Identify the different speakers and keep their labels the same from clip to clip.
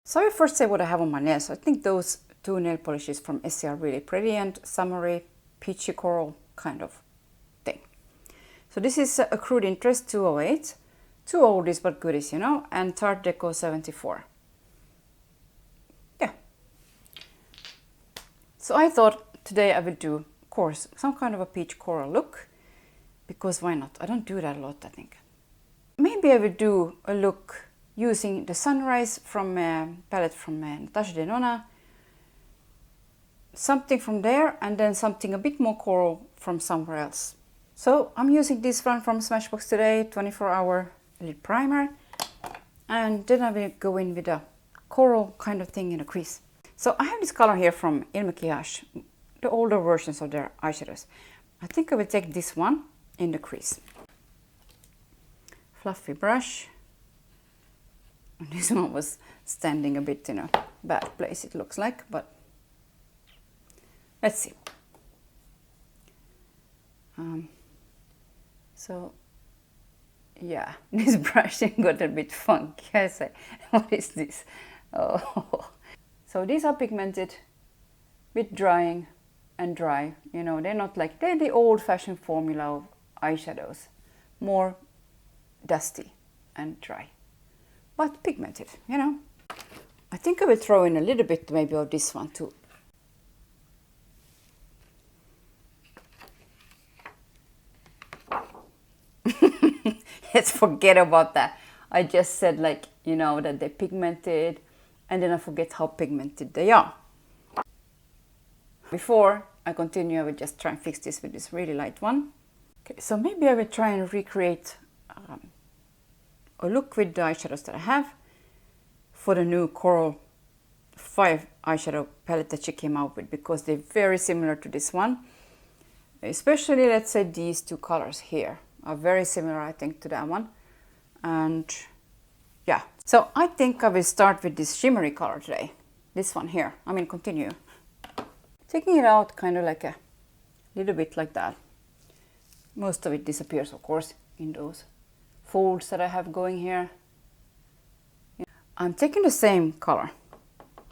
Speaker 1: So I first say what I have on my nails. I think those two nail polishes from Essie are really pretty and summery, peachy coral kind of thing. So this is Accrued Interest 208. Two oldies but goodies, you know, and Tarte Deco 74. Yeah. So I thought today I would do, of course, some kind of a peach coral look. Because why not? I don't do that a lot, I think. Maybe I would do a look using the Sunrise from palette from Natasha Denona. Something from there and then something a bit more coral from somewhere else. So I'm using this one from Smashbox today, 24-hour lid primer. And then I will go in with a coral kind of thing in a crease. So I have this color here from Il Maquillage, the older versions of their eyeshadows. I think I will take this one in the crease. Fluffy brush. And this one was standing a bit in a bad place, it looks like, but let's see. So yeah, this brushing got a bit funky. I say, what is this? Oh, so these are pigmented, bit drying and dry. You know, they're not like, they're the old-fashioned formula of eyeshadows, more dusty and dry, but pigmented, you know. I think I will throw in a little bit maybe of this one too. Let's forget about that. I just said, like, you know, that they're pigmented and then I forget how pigmented they are. Before I continue, I will just try and fix this with this really light one. Okay, so maybe I will try and recreate a look with the eyeshadows that I have for the new Coral 5 eyeshadow palette that she came out with, because they're very similar to this one. Especially, let's say, these two colors here are very similar, I think, to that one. And yeah, so I think I will start with this shimmery color today. This one here. I mean, continue. Taking it out kind of like a little bit like that. Most of it disappears, of course, in those folds that I have going here. I'm taking the same color,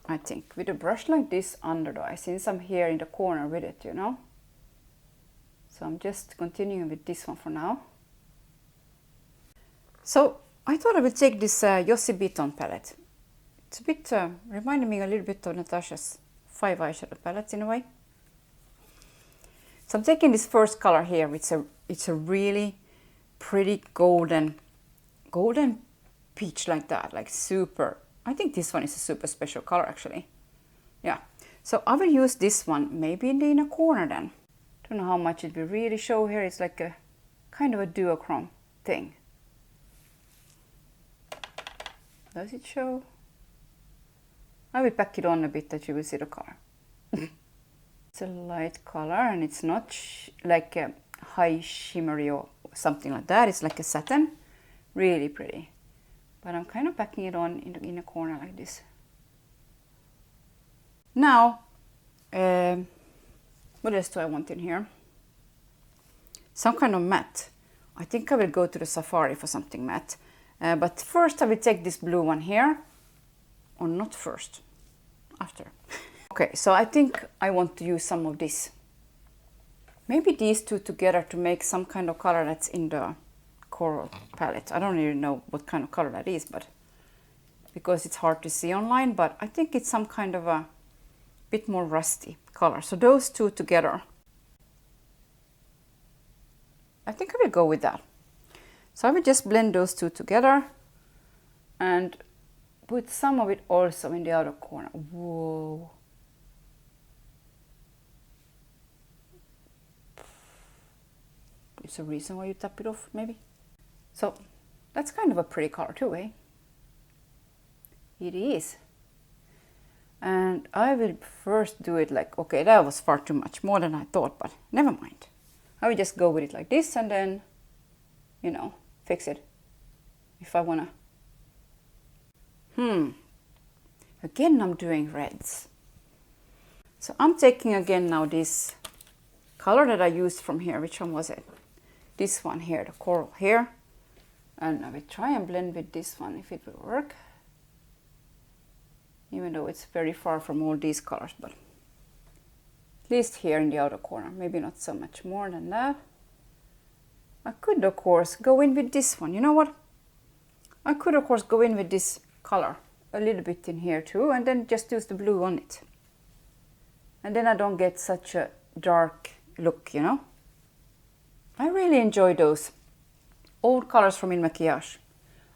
Speaker 1: I think, with a brush like this under the eye, since I'm here in the corner with it, you know. So I'm just continuing with this one for now. So I thought I would take this Yossi Beaton palette. It's a bit, reminding me a little bit of Natasha's 5 eyeshadow palettes in a way. So I'm taking this first color here. It's a really pretty golden peach like that, like super. I think this one is a super special color actually. Yeah. So I will use this one maybe in the inner corner then. Don't know how much it will really show here. It's like a kind of a duochrome thing. Does it show? I will pack it on a bit that you will see the color. It's a light color and it's not like a high shimmery or something like that. It's like a satin. Really pretty. But I'm kind of packing it on in the inner corner like this. Now, what else do I want in here? Some kind of matte. I think I will go to the Safari for something matte. But first I will take this blue one here. Or not first. After. Okay, so I think I want to use some of this. Maybe these two together to make some kind of color that's in the coral palette. I don't even know what kind of color that is, but because it's hard to see online, but I think it's some kind of a bit more rusty color. So those two together. I think I will go with that. So I will just blend those two together and put some of it also in the outer corner. Whoa. It's a reason why you tap it off, maybe. So that's kind of a pretty color too, eh? It is. And I will first do it like, okay, that was far too much, more than I thought, but never mind. I will just go with it like this and then, you know, fix it if I wanna. Again, I'm doing reds. So I'm taking again now this color that I used from here. Which one was it? This one here, the coral here. And I will try and blend with this one if it will work. even though it's very far from all these colors, but at least here in the outer corner, maybe not so much more than that. I could of course go in with this one, you know what? I could of course go in with this color a little bit in here too, and then just use the blue on it. And then I don't get such a dark look, you know? I really enjoy those old colors from MaritMakeupManicure.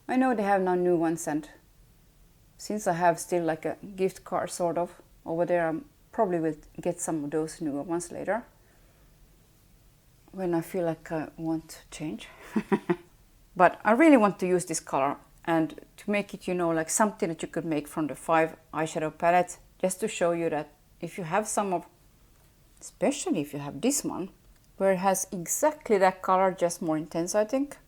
Speaker 1: I know they have now new ones, and since I have still like a gift card sort of over there, I probably will get some of those newer ones later when I feel like I want to change. But I really want to use this color and to make it, you know, like something that you could make from the 5 eyeshadow palette, just to show you that if you have some of, especially if you have this one, where it has exactly that color, just more intense, I think.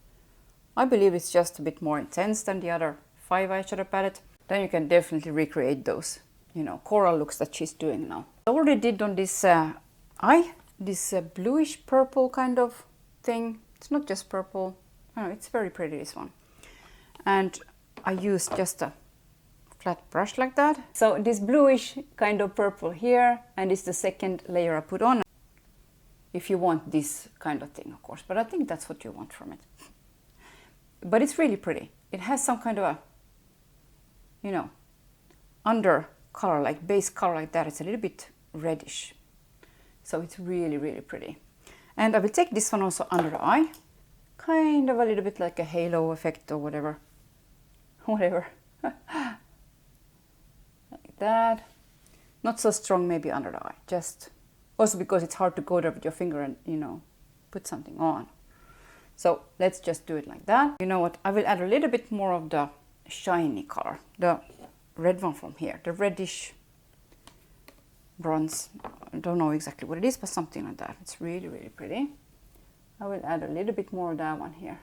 Speaker 1: I believe it's just a bit more intense than the other 5 eyeshadow palette. Then you can definitely recreate those, you know, coral looks that she's doing now. I already did on this eye, this bluish purple kind of thing. It's not just purple. Oh, it's very pretty, this one. And I used just a flat brush like that. So this bluish kind of purple here, and it's the second layer I put on. If you want this kind of thing, of course, but I think that's what you want from it. But it's really pretty. It has some kind of a, you know, under color, like base color like that. It's a little bit reddish. So it's really, really pretty. And I will take this one also under the eye. Kind of a little bit like a halo effect or whatever. Whatever. Like that. Not so strong maybe under the eye. Just also because it's hard to go there with your finger and, you know, put something on. So let's just do it like that. You know what? I will add a little bit more of the shiny color. The red one from here. The reddish bronze. I don't know exactly what it is, but something like that. It's really, really pretty. I will add a little bit more of that one here.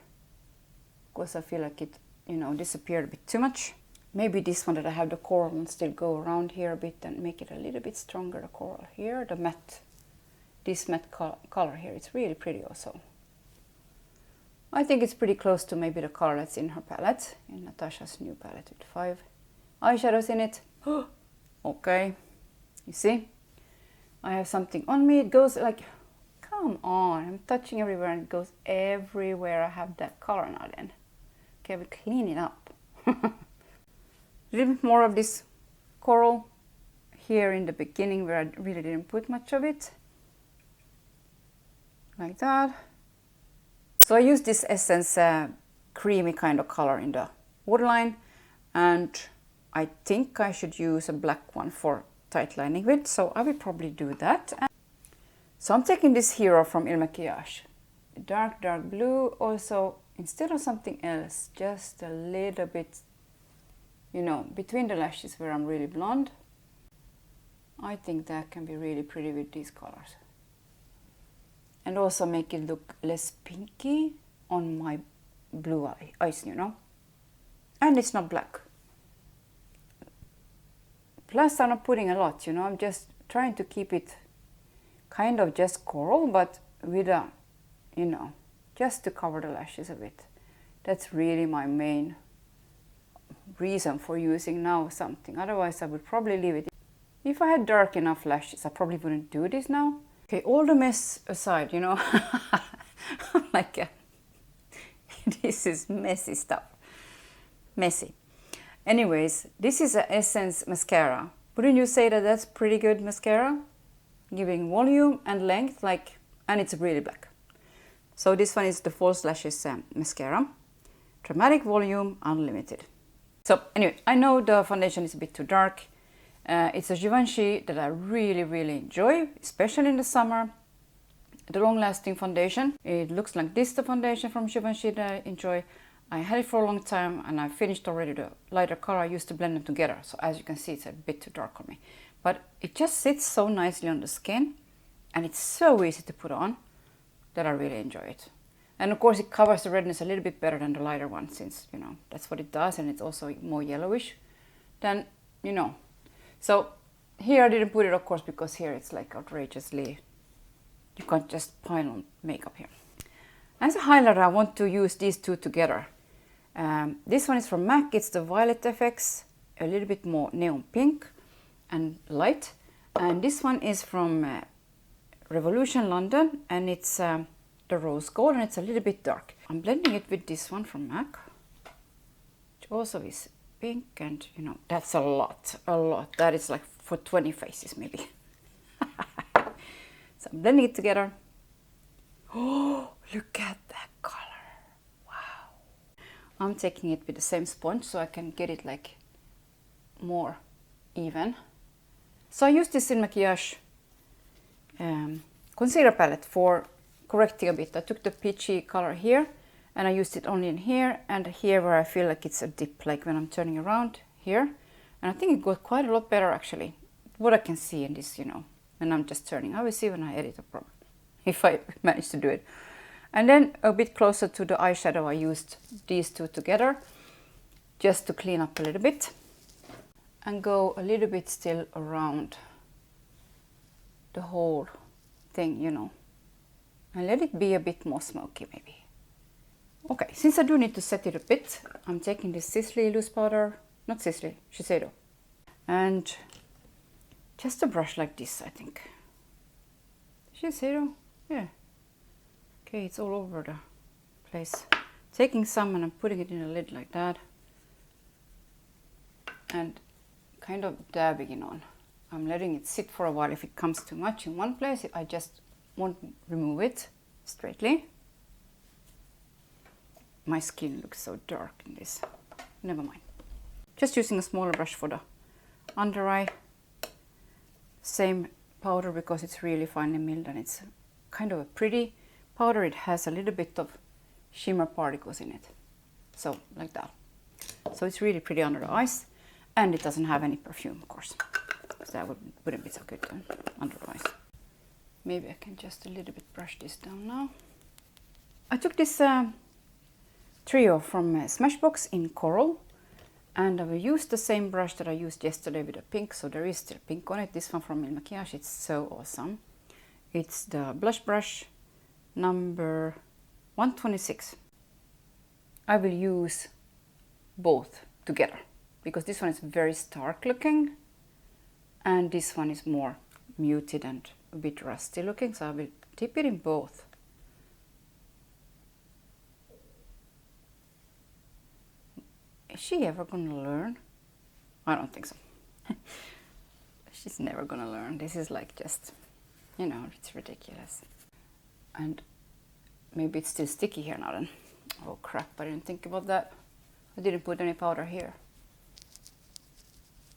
Speaker 1: Because I feel like it, you know, disappeared a bit too much. Maybe this one that I have the coral and still go around here a bit and make it a little bit stronger, the coral here. The matte, this matte color here. It's really pretty also. I think it's pretty close to maybe the color that's in her palette, in Natasha's new palette with 5 eyeshadows in it. Okay, you see? I have something on me. It goes like, come on, I'm touching everywhere and it goes everywhere. I have that color now then. Okay, I will clean it up. A little bit more of this coral here in the beginning where I really didn't put much of it. Like that. So I use this Essence creamy kind of color in the waterline, and I think I should use a black one for tight lining with, so I will probably do that. So I'm taking this hero from MaritMakeupManicure, dark blue, also instead of something else, just a little bit, you know, between the lashes where I'm really blonde. I think that can be really pretty with these colors. And also make it look less pinky on my blue eyes, you know. And it's not black. Plus I'm not putting a lot, you know. I'm just trying to keep it kind of just coral, but with a, you know, just to cover the lashes a bit. That's really my main reason for using now something. Otherwise I would probably leave it. If I had dark enough lashes, I probably wouldn't do this now. Okay, all the mess aside, you know, like this is messy stuff. Messy. Anyways, this is an Essence mascara. Wouldn't you say that that's pretty good mascara? Giving volume and length, like, and it's really black. So this one is the False Lashes mascara. Dramatic volume, unlimited. So anyway, I know the foundation is a bit too dark. It's a Givenchy that I really, really enjoy, especially in the summer. The long-lasting foundation. It looks like this, the foundation from Givenchy that I enjoy. I had it for a long time and I finished already the lighter color. I used to blend them together. So as you can see, it's a bit too dark on me. But it just sits so nicely on the skin and it's so easy to put on that I really enjoy it. And of course it covers the redness a little bit better than the lighter one, since, you know, that's what it does, and it's also more yellowish than, you know. So here I didn't put it, of course, because here it's like outrageously, you can't just pile on makeup here. As a highlighter, I want to use these two together. This one is from MAC, it's the Violet FX, a little bit more neon pink and light. And this one is from Revolution London, and it's the rose gold, and it's a little bit dark. I'm blending it with this one from MAC, which also is pink, and you know, that's a lot. That is like for 20 faces maybe. So I'm blending it together. Oh, look at that color. Wow. I'm taking it with the same sponge so I can get it like more even. So I used this in Maquillage concealer palette for correcting a bit. I took the peachy color here and I used it only in here and here where I feel like it's a dip, like when I'm turning around here. And I think it got quite a lot better actually, what I can see in this, you know, when I'm just turning. I will see when I edit a program, if I manage to do it. And then a bit closer to the eyeshadow, I used these two together just to clean up a little bit and go a little bit still around the whole thing, you know, and let it be a bit more smoky maybe. Okay, since I do need to set it a bit, I'm taking this Sisley loose powder, not Sisley, Shiseido, and just a brush like this, I think. Shiseido, yeah. Okay, it's all over the place. Taking some and I'm putting it in a lid like that, and kind of dabbing it on. I'm letting it sit for a while. If it comes too much in one place, I just won't remove it straightly. My skin looks so dark in this. Never mind. Just using a smaller brush for the under eye. Same powder because it's really finely milled and it's kind of a pretty powder. It has a little bit of shimmer particles in it. So like that. So it's really pretty under the eyes. And it doesn't have any perfume, of course. So that wouldn't be so good under the eyes. Maybe I can just a little bit brush this down now. I took this trio from Smashbox in Coral. And I will use the same brush that I used yesterday with the pink. So there is still pink on it. This one from Maquillage, it's so awesome. It's the blush brush number 126. I will use both together, because this one is very stark looking and this one is more muted and a bit rusty looking, so I will dip it in both. Is she ever gonna learn? I don't think so. She's never gonna learn. This is like just, you know, it's ridiculous. And maybe it's still sticky here now then. Oh crap, I didn't think about that. I didn't put any powder here.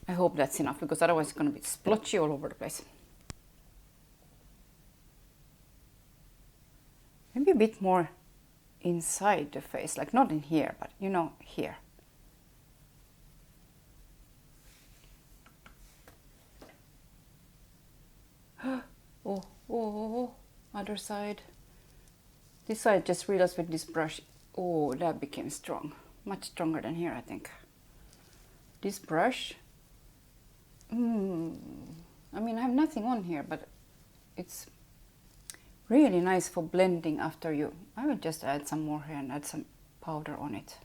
Speaker 1: I hope that's enough, because otherwise it's going to be splotchy all over the place. Maybe a bit more inside the face, like not in here, but you know, here. Oh, other side. This side, just realized with this brush, oh, that became strong. Much stronger than here, I think. This brush, I mean, I have nothing on here, but it's really nice for blending after you. I will just add some more here and add some powder on it.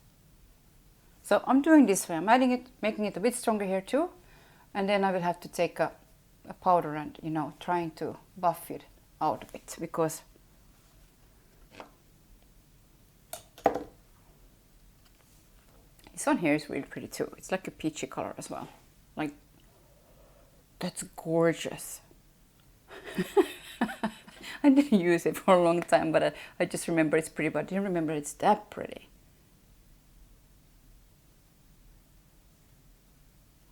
Speaker 1: So I'm doing this way. I'm adding it, making it a bit stronger here too. And then I will have to take a powder and, you know, trying to buff it out a bit, because this one here is really pretty too. It's like a peachy color as well. Like, that's gorgeous. I didn't use it for a long time, but I just remember it's pretty, but I didn't remember it's that pretty.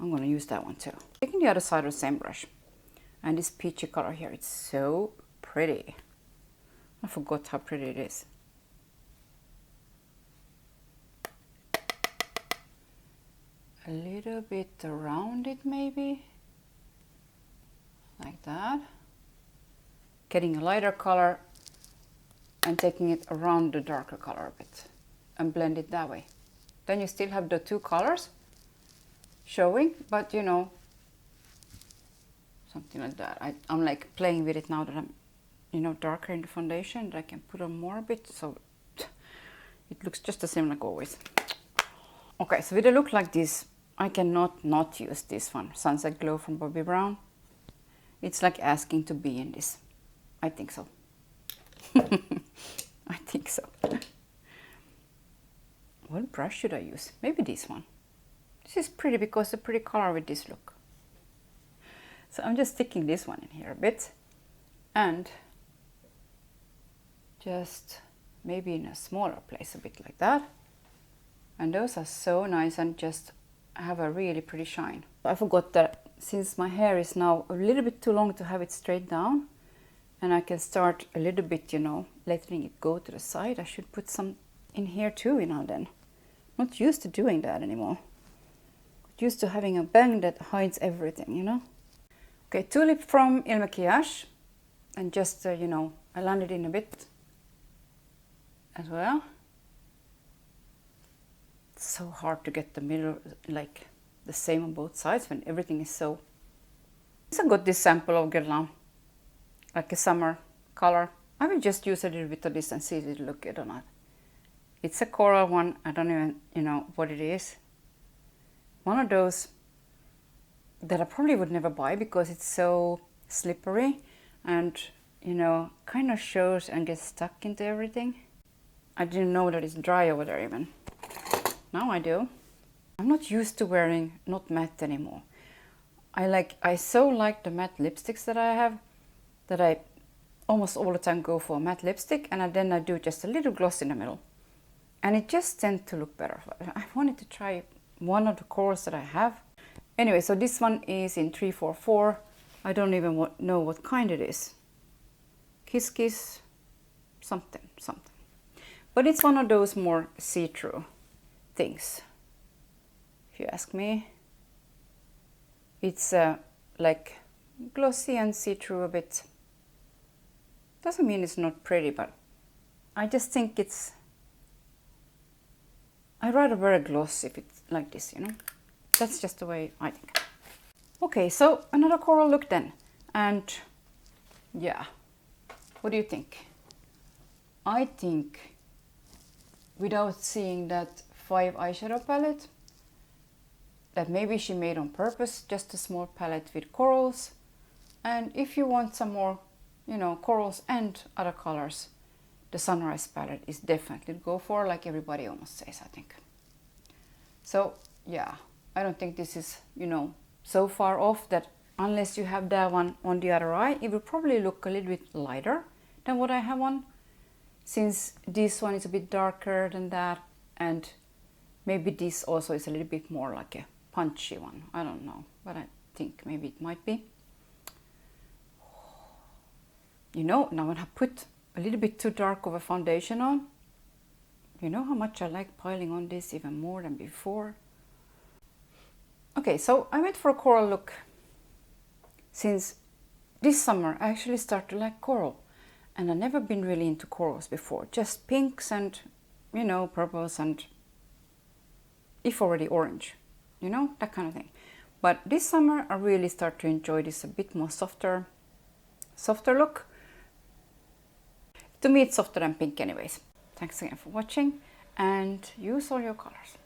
Speaker 1: I'm gonna use that one too. Taking the other side of the same brush. And this peachy color here, it's so pretty. I forgot how pretty it is. A little bit around it maybe, like that. Getting a lighter color and taking it around the darker color a bit and blend it that way. Then you still have the two colors showing, but you know, something like that. I'm like playing with it now that I'm, you know, darker in the foundation, that I can put on more a bit, so it looks just the same like always. Okay, so with a look like this, I cannot not use this one, Sunset Glow from Bobbi Brown. It's like asking to be in this. I think so. I think so. What brush should I use? Maybe this one. This is pretty because it's a pretty color with this look. So I'm just sticking this one in here a bit and just maybe in a smaller place, a bit like that. And those are so nice and just have a really pretty shine. I forgot that since my hair is now a little bit too long to have it straight down, and I can start a little bit, you know, letting it go to the side, I should put some in here too, you know, then. Not used to doing that anymore. Used to having a bang that hides everything, you know. Okay, Tulip from Il Maquillage, and just, you know, I landed in a bit as well. It's so hard to get the middle, like, the same on both sides when everything is so... I got this sample of Guerlain, like a summer color. I will just use a little bit of this and see if it look good or not. It's a coral one, I don't even, you know, what it is. One of those that I probably would never buy because it's so slippery and, you know, kind of shows and gets stuck into everything. I didn't know that it's dry over there even. Now I do. I'm not used to wearing not matte anymore. I so like the matte lipsticks that I have that I almost all the time go for a matte lipstick, and then I do just a little gloss in the middle. And it just tends to look better. I wanted to try one of the corals that I have. Anyway, so this one is in 344. I don't even know what kind it is. Kiss Kiss, something. But it's one of those more see-through things, if you ask me. It's like glossy and see-through a bit. Doesn't mean it's not pretty, but I just think it's... I'd rather wear a gloss if it's like this, you know. That's just the way I think. Okay, so another coral look then. And yeah, what do you think? I think without seeing that 5 eyeshadow palette that maybe she made on purpose, just a small palette with corals. And if you want some more, you know, corals and other colors, the Sunrise palette is definitely to go for, like everybody almost says, I think. So yeah, I don't think this is, you know, so far off that unless you have that one on the other eye, it will probably look a little bit lighter than what I have on, since this one is a bit darker than that, and maybe this also is a little bit more like a punchy one. I don't know, but I think maybe it might be. You know, now when I put a little bit too dark of a foundation on, you know how much I like piling on this even more than before. Okay, so I went for a coral look. Since this summer I actually started to like coral, and I've never been really into corals before, just pinks and, you know, purples and if already orange, you know, that kind of thing. But this summer I really start to enjoy this a bit more softer look. To me it's softer than pink anyways. Thanks again for watching, and use all your colors.